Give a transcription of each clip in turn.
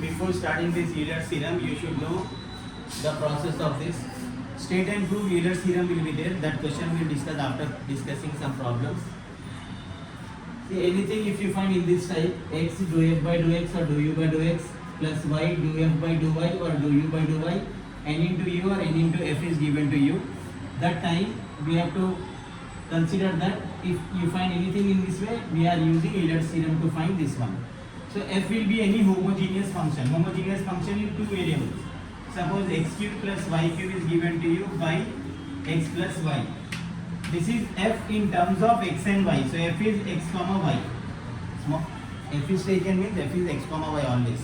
before starting this Euler's theorem, you should know the process of this. State and prove Euler's theorem will be there. That question we will discuss after discussing some problems. See, anything if you find in this type, x do f by do x or do u by do x plus y do f by do y or do u by do y, n into u or n into f is given to you. That time we have to consider that if you find anything in this way, we are using Euler's theorem to find this one. So f will be any homogeneous function. Homogeneous function in two variables. Suppose x cube plus y cube is given to you by x plus y. This is f in terms of x and y. So f is x comma y. F is taken means f is x comma y always.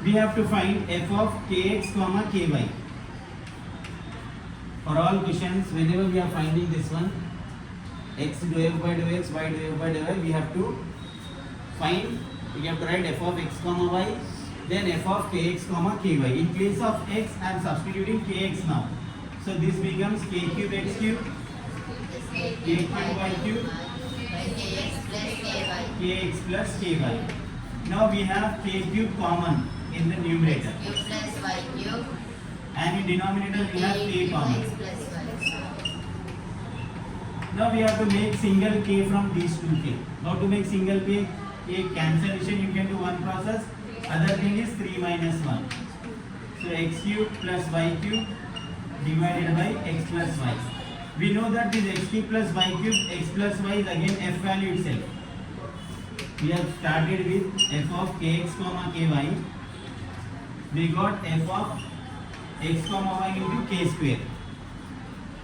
We have to find f of kx comma ky. For all questions, whenever we are finding this one, x do f by do x, y do f by do y, we have to find, we have to write f of x comma y, then f of kx comma ky. In case of x, I am substituting kx now. So this becomes k cube x cube, k cube y cube, kx plus ky. Now we have k cube common in the numerator. And in denominator we have k common. Now we have to make single k from these two k. How to make single k? A cancellation you can do one process. Other thing is 3 minus 1. So x cube plus y cube divided by x plus y. We know that this x cube plus y cube, x plus y is again f value itself. We have started with f of kx comma ky. We got f of x comma y into k square.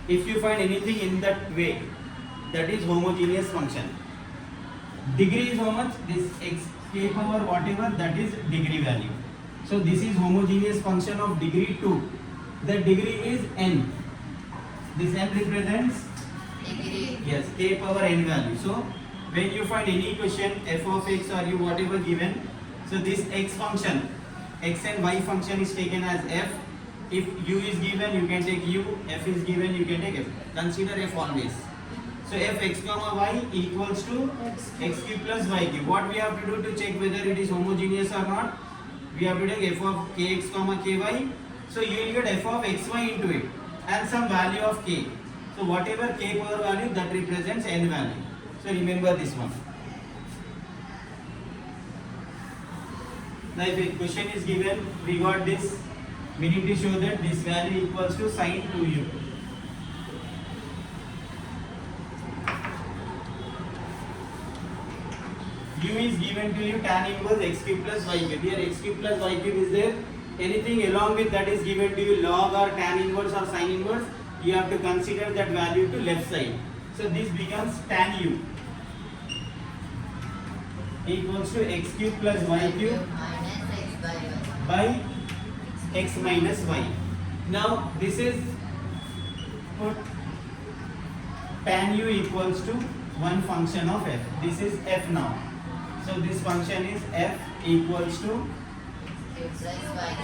If you find anything in that way, that is homogeneous function. Degree is how much? This x k power whatever, that is degree value. So this is homogeneous function of degree 2. The degree is n. This n represents degree. Yes, k power n value. So when you find any question f of x or u whatever given, so this x function, x and y function is taken as f. If u is given, you can take u. F is given, you can take f. Consider f always. So f x comma y equals to x cube plus y cube. What we have to do to check whether it is homogeneous or not? We have to take f of kx comma ky. So you will get f of xy into it and some value of k. So whatever k power value, that represents n value. So remember this one. Now if a question is given, we got this. We need to show that this value equals to sine 2u. U is given to you tan inverse x cube plus y cube. Here x cube plus y cube is there. Anything along with that is given to you log or tan inverse or sine inverse, you have to consider that value to left side. So this becomes tan u equals to x cube plus y cube by x minus y. Now this is put tan u equals to one function of f. This is f now. So this function is f equals to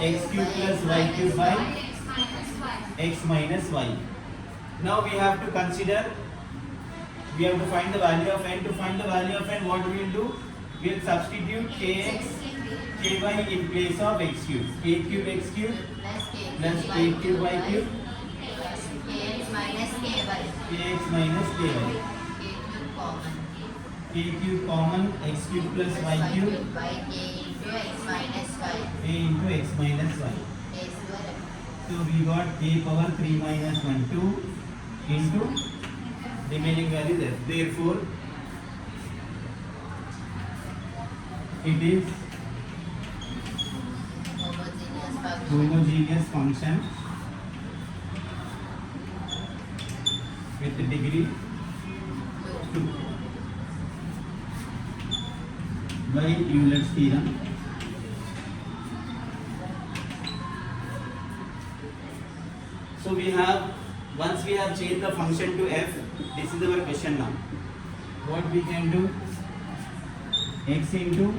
x cube plus y cube by x minus y. Now we have to consider, we have to find the value of n. To find the value of n, what we will do? We will substitute kx, ky in place of x cube. K cube x cube plus k cube y cube. Kx minus ky. K cube common, x cube plus y cube by a into x minus y. So we got k power 3 minus 1 2 into remaining value there. Therefore it is homogeneous function with degree 2 by Euler's theorem. So we have, once we have changed the function to f, this is our question now. What we can do? X into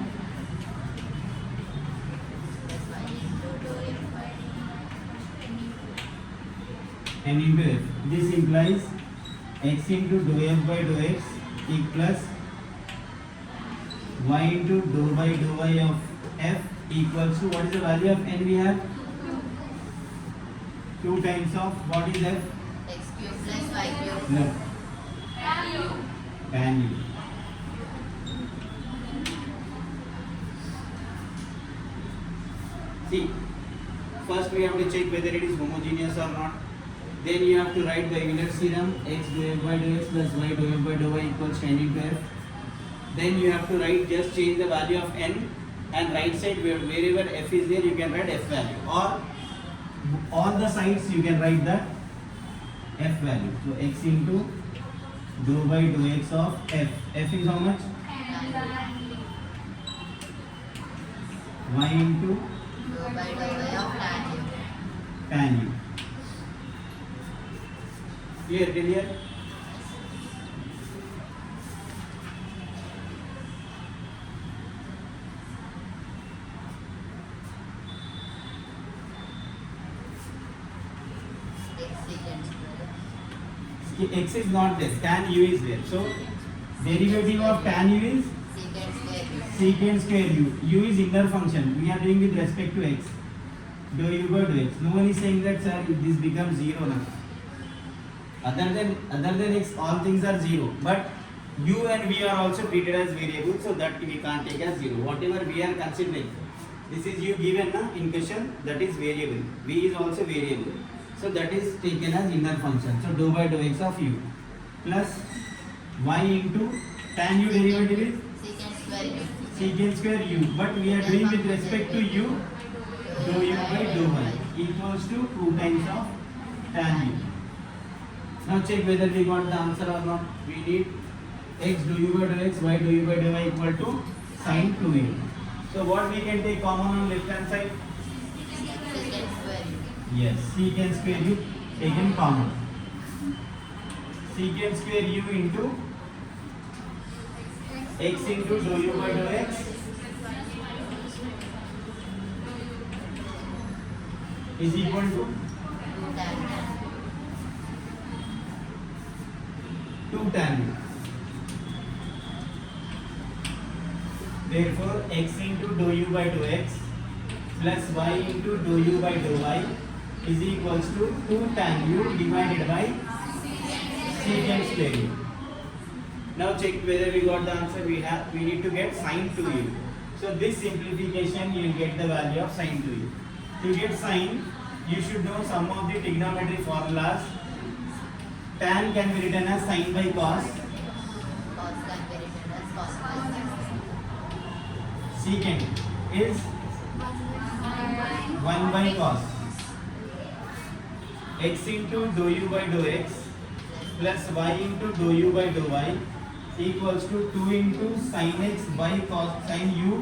n into f. This implies x into dou f by dou x equals y into dou by dou y of f equals to, what is the value of n we have? 2 times of, what is f? X cube plus y cube. No. Tan u. See, first we have to check whether it is homogeneous or not. Then you have to write the Euler theorem, x dou f by dou x plus y dou f by dou y equals tan into f. Then you have to write, just change the value of n, and right side wherever f is there you can write f value, or on the sides you can write the f value. So x into dou by dou x of f. F is how much? Y into Dou by dou y of tan u. tan u. Clear, clear? X is not there, tan u is there. So derivative of tan u is secant square u. U is inner function. We are doing with respect to x. Dou u by dou x. No one is saying that, sir, this becomes 0 now. Other than x, all things are 0. But u and v are also treated as variables, so that we can't take as 0. Whatever we are considering, this is u given in question, that is variable. V is also variable. So that is taken as inner function. So dou by dou x of u plus y into tan u derivative is secant square u. But we are doing with respect to u, dou u by dou y equals to 2 times of tan u. Now check whether we got the answer or not. We need x dou u by dou x, y dou u by dou y equal to sin 2u. So what we can take common on left hand side? Yes, secant square u taken common. Secant square u into x into dou u by dou x is equal to 2 tan u. Therefore, x into dou u by dou x plus y into dou u by dou y is equals to 2 tan u divided by secant square u. Now check whether we got the answer. We need to get sin 2u. So this simplification you will get the value of sin 2u. To get sin, you should know some of the trigonometry formulas. Tan can be written as sin by cos. Cos can be written as cos by sin. Secant is 1 by cos. X into dou u by dou x plus y into dou u by dou y equals to 2 into sin x by cos sin u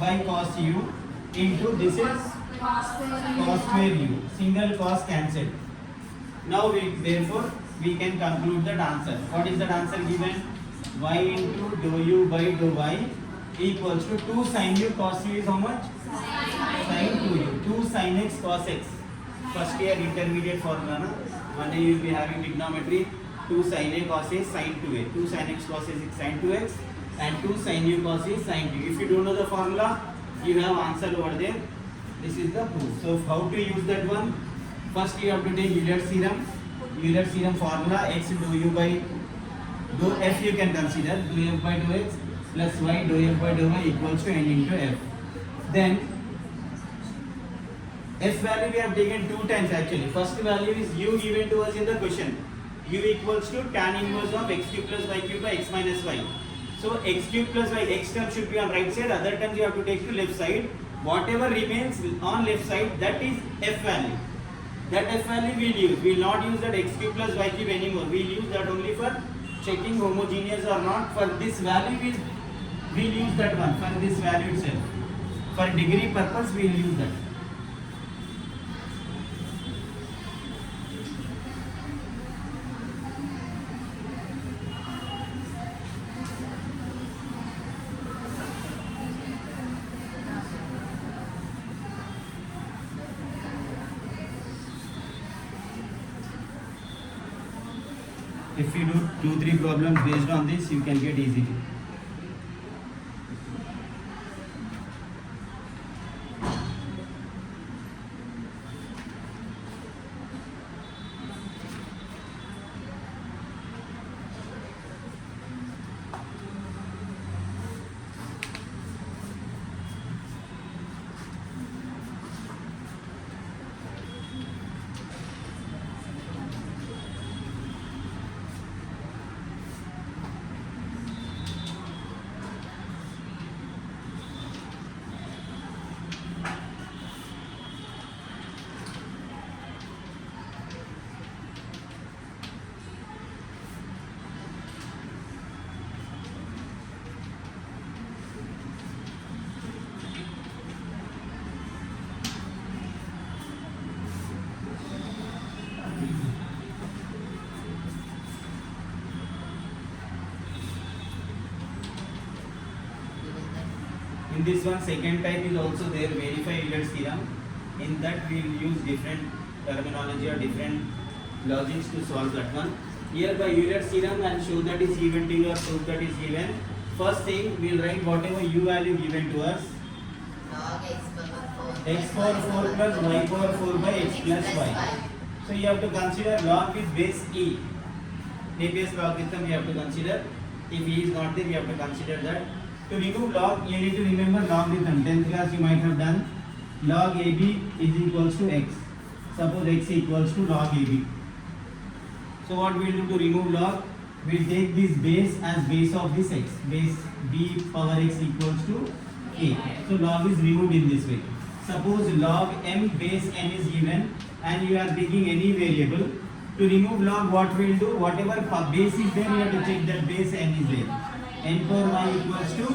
by cos u into this is cos square u. Single cos cancelled. Now therefore we can conclude that answer. What is that answer given? Y into dou u by dou y equals to 2 sin u cos u is how much? Sin 2u. 2 sin x cos x. First year intermediate formula. Na? One day you will be having trigonometry. 2 sin a cos a sin 2a. 2 sin x cos a is sin 2x and 2 sin u cos a sin 2. If you don't know the formula, you have answer over there. This is the proof. So how to use that one? First you have to take Euler theorem. Euler theorem formula, x dou u by dou f you can consider, dou f by dou x plus y dou f by dou y equals to n into f. Then f value we have taken 2 times actually. First value is u given to us in the question. U equals to tan inverse of x cube plus y cube by x minus y. So x cube plus y, x term should be on right side, other terms you have to take to left side. Whatever remains on left side, that is f value. That f value we will use. We will not use that x cube plus y cube anymore. We will use that only for checking homogeneous or not. For this value we will use that one, for this value itself. For degree purpose we will use that. If you do 2-3 problems based on this, you can get easily. In this one, second type is also there, verify Euler's theorem. In that we will use different terminology or different logics to solve that one. Here by Euler's theorem and show that is given to you or prove that is given. First thing we will write whatever u value given to us. Log X power 4 plus y power 4 by x plus y. So you have to consider log with base e. Napier's logarithm we have to consider. If e is not there, we have to consider that. To remove log, you need to remember logarithm. 10th class you might have done. Log AB is equals to x. Suppose x equals to log AB. So what we will do to remove log? We will take this base as base of this x. Base b power x equals to a. So log is removed in this way. Suppose log m base n is given and you are taking any variable. To remove log, what we will do? Whatever base is there, you have to check that base n is there. N power y equals to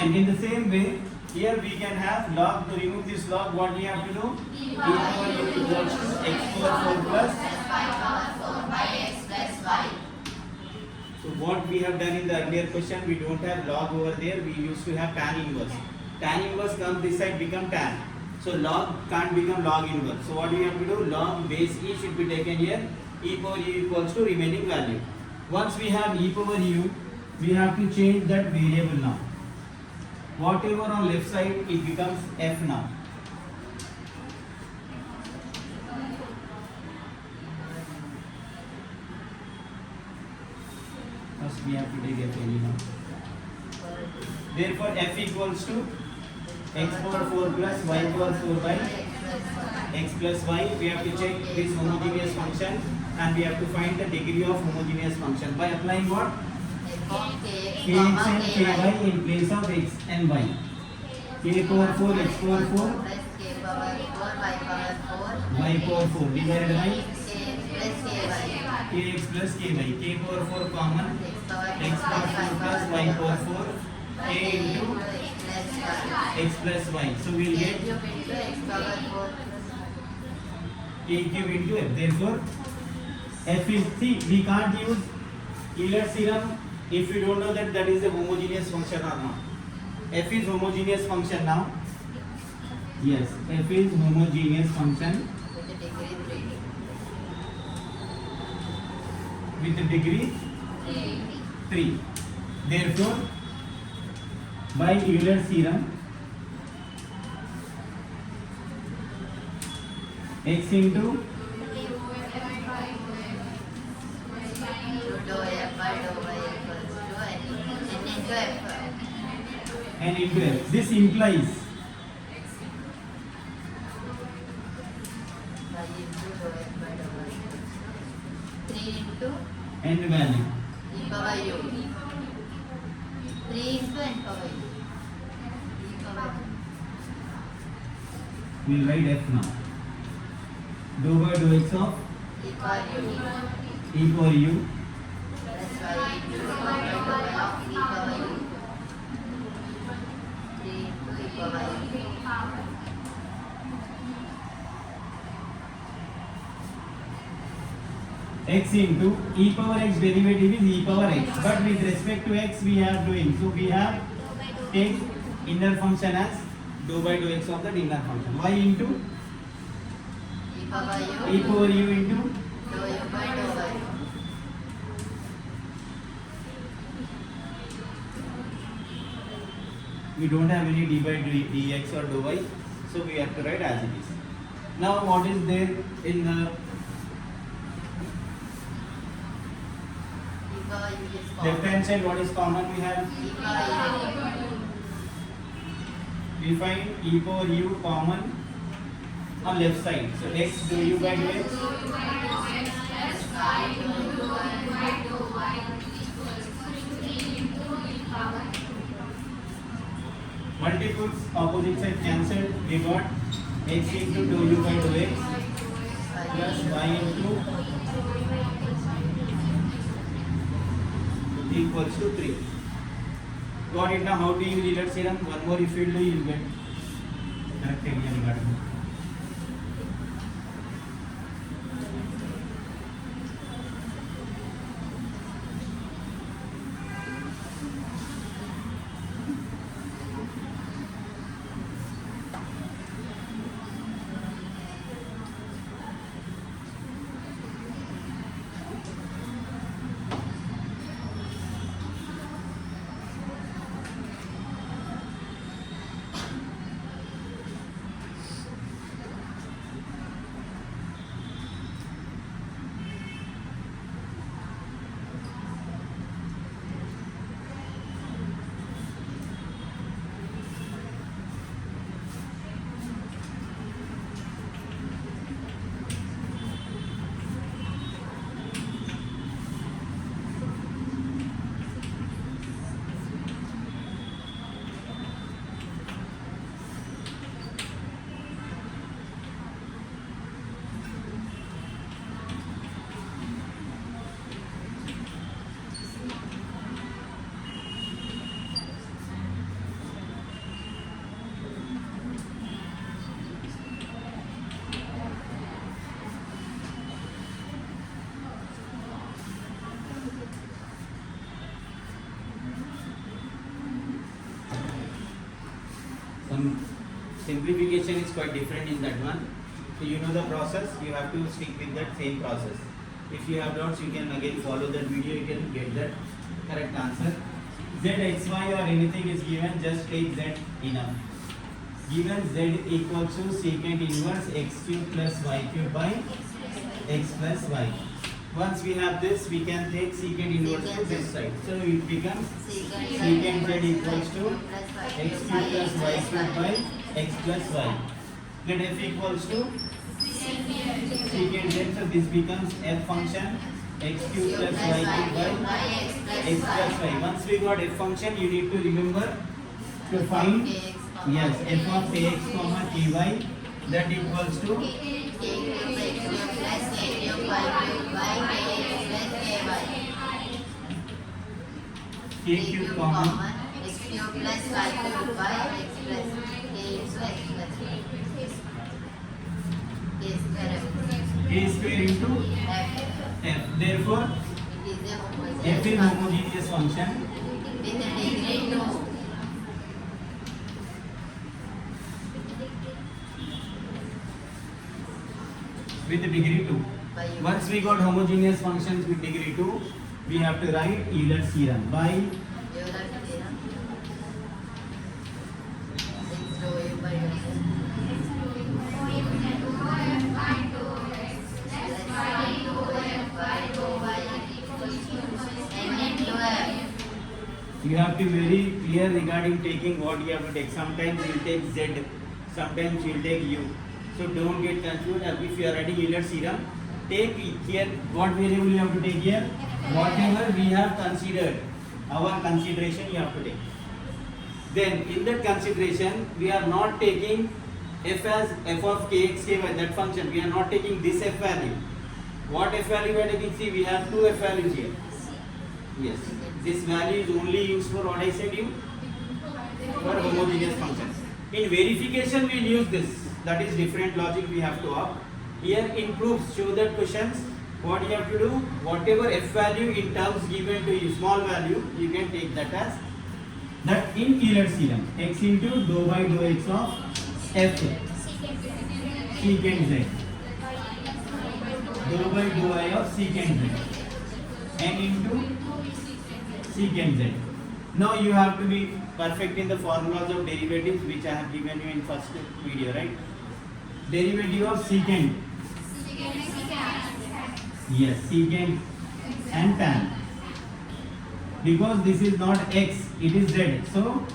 n. In the same way, here we can have log. To remove this log, what we have to do? E power u equals to x power 4 plus y power 4 by x plus y. So what we have done in the earlier question, we don't have log over there. We used to have tan inverse. Tan inverse comes this side, become tan. So log can't become log inverse. So what we have to do? Log base e should be taken here. E power u equals to remaining value. Once we have e power u, we have to change that variable now. Whatever on left side, it becomes f now. First we have to take f value now. Therefore f equals to x power 4 plus y power 4 by x plus y. We have to check this homogeneous function and we have to find the degree of homogeneous function by applying what? F of kx, Kx and ky in place of x and y. K power 4 x power 4 plus k power 4 y power 4 y power 4 divided by kx plus ky. kx plus ky. K power 4 common, X power x 4 power 4 plus y power 4 k into x plus y. So we will get x power 4 k cube into f. Therefore f is, see, we can't use Euler's theorem if we don't know that that is a homogeneous function or not. F is homogeneous function now. Yes, f is homogeneous function with the degree 3. with the degree 3. Therefore, by Euler's theorem, x into Dou f by dou y equals to n into f. n into f. This implies Y into dou f by dou y. 3 into n value. e power u. 3 into n power u. E power u. We will write f now. Dou by dou x of E power u. e power u Plus y into dou by dou y of e power u. 3 into e power u. x into e power x derivative is e power x, but with respect to x we are doing, so we have take inner function as dou by dou x of the inner function. Y into E power e u. power u into Dou u by dou y. we don't have any d by dx or dou y, so we have to write as it is. Now what is there in the E power u is left common. hand side? What is common? We have E power u. we find e power u common on left side. So x dou u by dou x multiples opposite side cancelled. We got x into dou u by dou x plus y into equals to 3. Got it now? How to use Euler's theorem? One more if you do, you will get correct idea regarding it. simplification is quite different in that one. So you know the process, you have to stick with that same process. If you have doubts, you can again follow that video, you can get that correct answer. Z, X, Y or anything is given, just take Z enough. Given Z equals to secant inverse x cube plus y cube by x plus y. Once we have this, we can take secant inverse to this side. So it becomes secant Z equals to x cube plus y cube by x plus y. Let f equals to secant Z, so this becomes f function x cube plus y cube by x plus y. Once we got f function, you need to remember to find yes f of ax comma ky, that equals to k cube comma x cube plus y cube by x plus k square into f. Therefore, f is homogeneous function. with a degree 2. With degree 2. Once we got homogeneous functions with degree 2, we have to write Euler's theorem by Euler's theorem. It's rho u by you have to be very clear regarding taking what you have to take. Sometimes you will take Z, sometimes you will take U. So don't get confused. If you are writing Euler's theorem, take here what variable you have to take here. Whatever we have considered, our consideration you have to take. Then in that consideration, we are not taking f as f of kx ky, that function. We are not taking this f value. What f value we are taking? See, we have two f values here. Yes, this value is only used for what I said you, for homogeneous functions. In verification we will use this. That is different logic we have to opt. Here in proofs, show that questions, what you have to do, whatever f value in terms given to you, small value, you can take that as that in Euler's theorem, x into dou by dou x of f secant z, dou by dou I of secant z, n into secant z. Now you have to be perfect in the formulas of derivatives which I have given you in first video, right? Derivative of secant. Yes, secant and tan. Because this is not x, it is z. So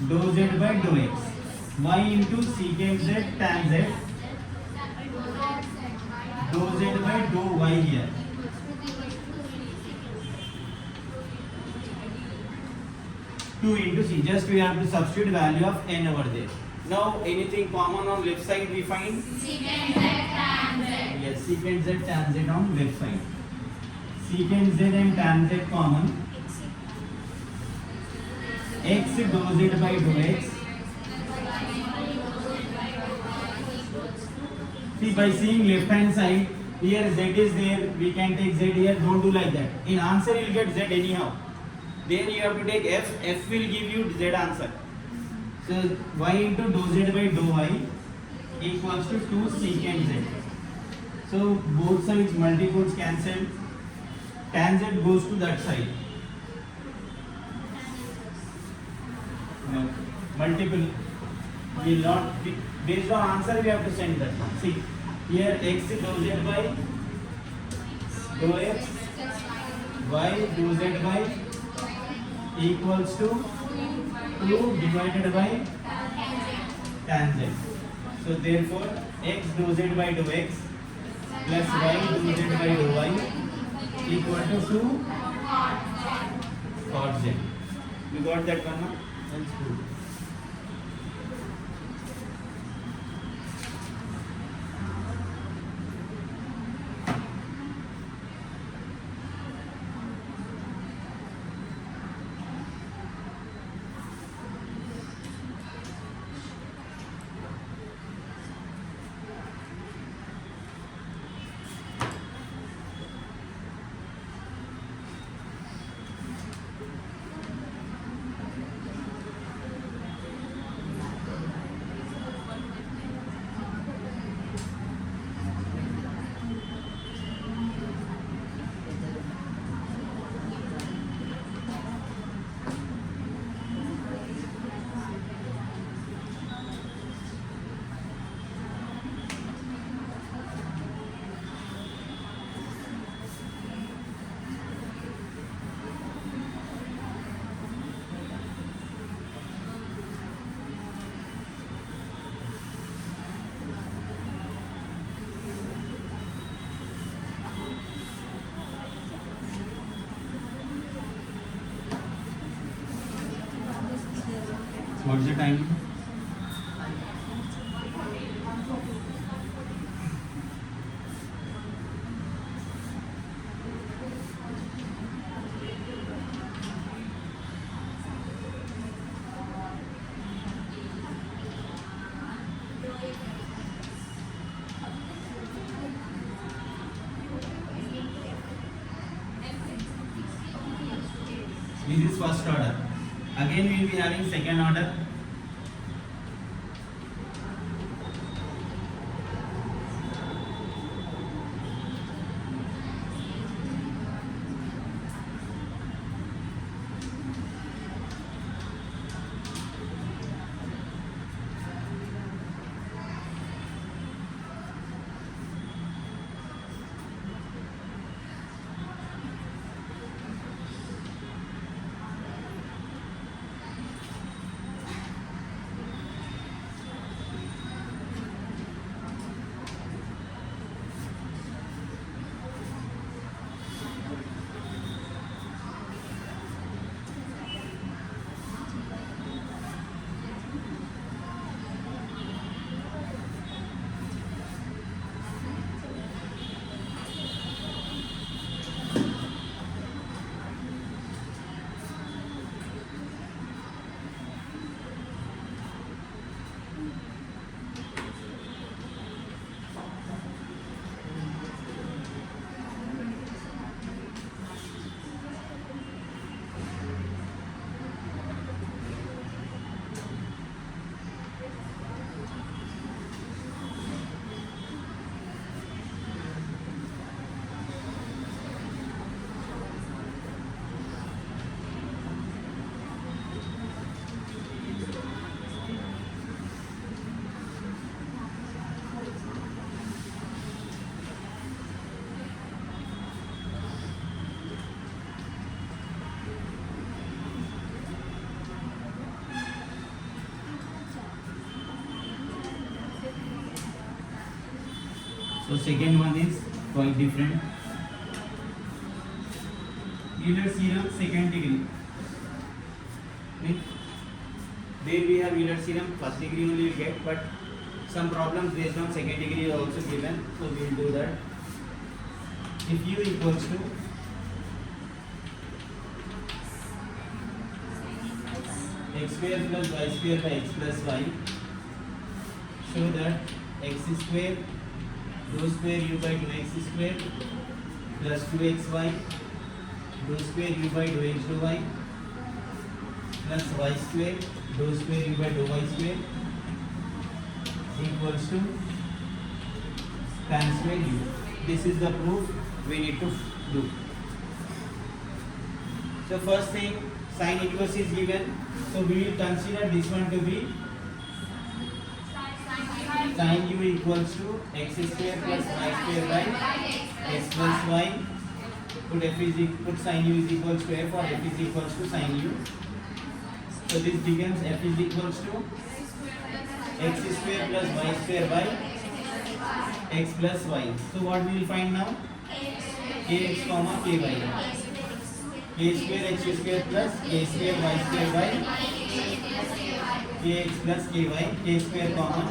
dou z by dou x. Y into secant z tan z. Dou z by dou y here. Two into c. Just we have to substitute value of n over there. Now anything common on left side we find? secant z tan z. Yes, secant z tan z on left side. Secant z and tan z common. X dou z by dou x. See, by seeing left hand side, here z is there, we can take z here. Don't do like that. In answer you will get z anyhow. Then you have to take f will give you z answer. So y into dou z by dou y equals to 2 secant z. So both sides multiples cancel. Tan z goes to that side. No, multiple will not be, based on answer we have to send that. See, here x dou z by dou x, y dou z by equals to 2 divided by tan z. So therefore x dou z by dou x plus y dou z by dou y equal to 2 cot z. You got that one? No? That's good. What's the time? This is first order. Again we will be having second order. So second one is quite different. Euler's theorem second degree. There we have Euler's theorem first degree only you get, but some problems based on second degree are also given. So we will do that. If u equals to x square plus y square by x plus y, show that x square dou square u by dou x square plus 2xy dou square u by dou x dou y plus y square dou square u by dou y square equals to tan square u. This is the proof we need to do. So first thing, sin inverse is given, so we will consider this one to be sin u equals to x square plus y square by x plus y. Put sin u is equals to f, or f is equals to sin u. So this becomes f is equals to x square plus y square by x plus y. So what we will find now? Kx comma ky. K square x square plus k square y square by kx plus ky. K square common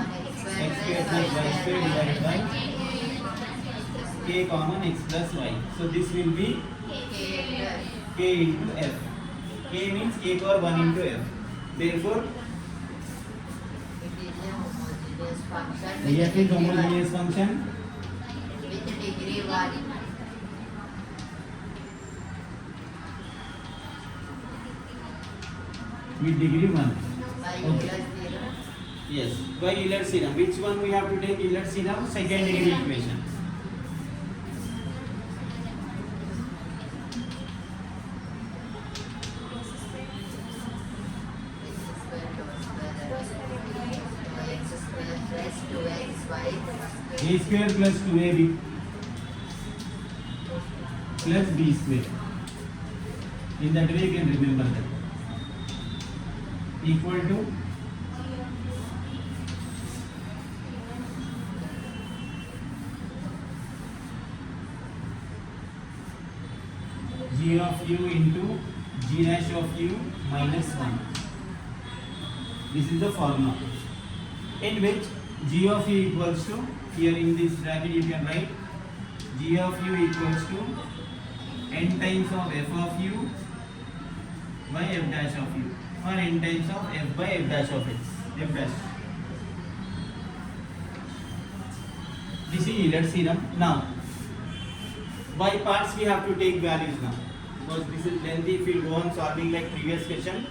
x square plus y square divided by k common x plus y. So this will be k into f. K means k power 1 into f. Therefore, f is homogeneous function with degree 1. with degree 1. By Okay. Euler's theorem. Yes, by Euler's theorem. Which one we have to take? Euler's theorem, second degree equation. A square plus 2ab plus b square. In that way you can remember that. Equal to g of u into g dash of u minus 1. This is the formula in which g of u equals to, here in this bracket you can write g of u equals to n times of f of u by f dash of u, or n times of f by f dash of x, f dash. This is Euler's theorem. Now, by parts we have to take values now, because this is lengthy. If you go on solving like previous question,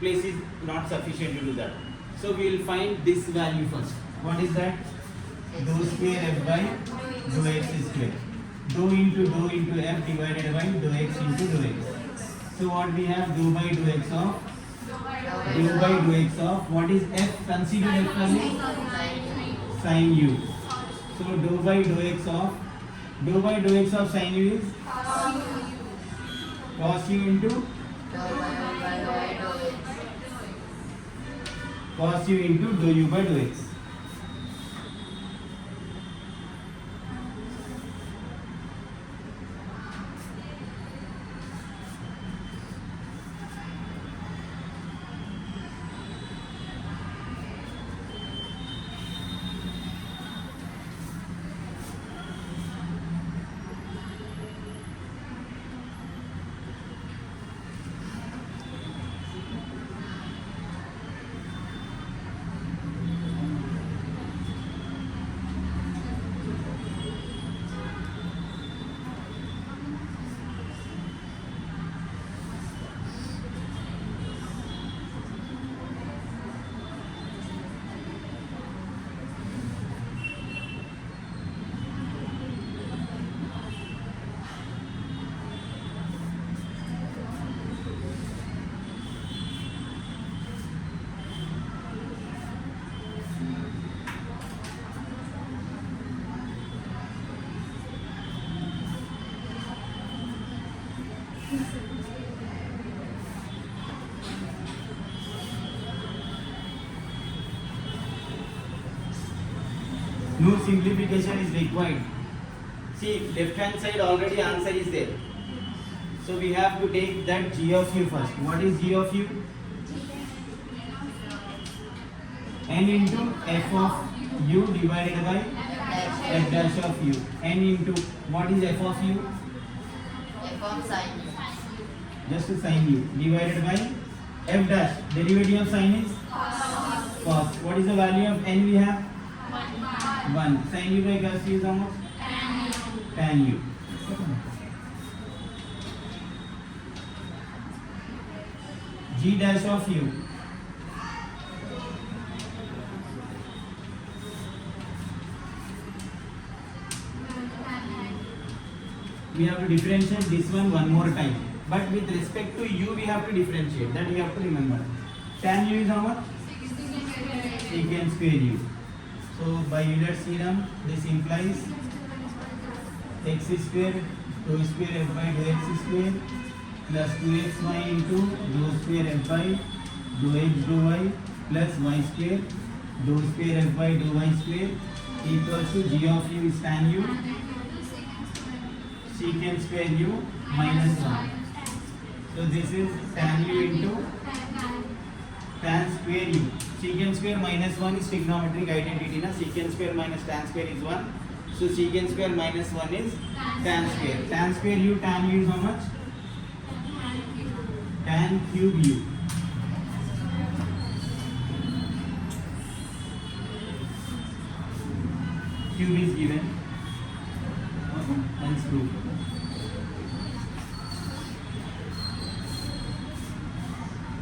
place is not sufficient to do that. So we will find this value first. What is that? Dou square f by dou x square. Dou into f divided by dou x into dou x. So what we have? Dou by dou x of what is f? Consider f value sin u. So dou by dou x of sin u is cos u into dou u by dou x. No simplification is required. See, left hand side already answer is there. So we have to take that g of u first. What is g of u? N into f of u divided by f dash of u. N into what is f of u? F of sin u. Just sin u divided by f dash. Derivative of sin is cos. What is the value of n we have? 1. Sin u by cos u is how much? Tan u. G dash of u. We have to differentiate this one more time. But with respect to u, we have to differentiate. That you have to remember. Tan u is how much? Secant square u. So by Euler's theorem, this implies x square dou square f by dou x square plus 2xy into dou square f by dou x dou y plus y square dou square f by dou y square equals to g of u is tan u secant square u minus 1. So this is tan u into tan square u. Secant square minus 1 is trigonometric identity. Na? Secant square minus tan square is 1. So secant square minus 1 is tan square. Tan square u, tan u is how much? Tan cube u. Cube is given. Hence proof.